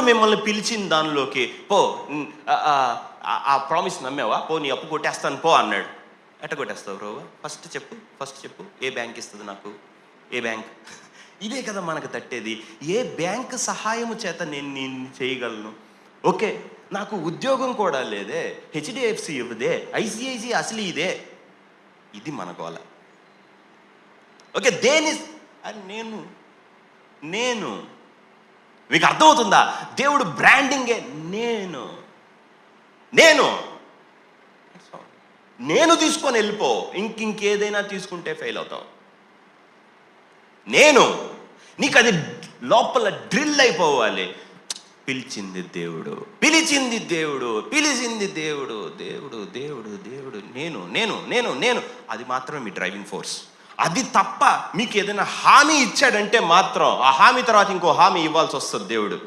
మిమ్మల్ని పిలిచిన దానిలోకి పో, ఆ ప్రామిస్ నమ్మావా, పో నీ అప్పు కొట్టేస్తాను పో అన్నాడు. ఎట్ట కొట్టేస్తావు బ్రో? ఫస్ట్ చెప్పు ఏ బ్యాంక్ ఇస్తుంది నాకు? ఏ బ్యాంక్? ఇదే కదా మనకు తట్టేది. ఏ బ్యాంక్ సహాయము చేత నేను చేయగలను? ఓకే, నాకు ఉద్యోగం కూడా లేదే, హెచ్డిఎఫ్సి ఇవ్వదే, ఐసిఐసి అసలు ఇదే. ఇది మన గోల. ఓకే, దేని అని నేను మీకు అర్థమవుతుందా? దేవుడు బ్రాండింగే నేను తీసుకొని వెళ్ళిపో. ఇంకేదైనా తీసుకుంటే ఫెయిల్ అవుతావు. నీకు అది లోపల డ్రిల్ అయిపోవాలి. పిలిచింది దేవుడు నేను అది మాత్రమే మీ డ్రైవింగ్ ఫోర్స్. అది తప్ప మీకు ఏదైనా హామీ ఇచ్చాడంటే మాత్రం ఆ హామీ తర్వాత ఇంకో హామీ ఇవ్వాల్సి వస్తుంది దేవుడు.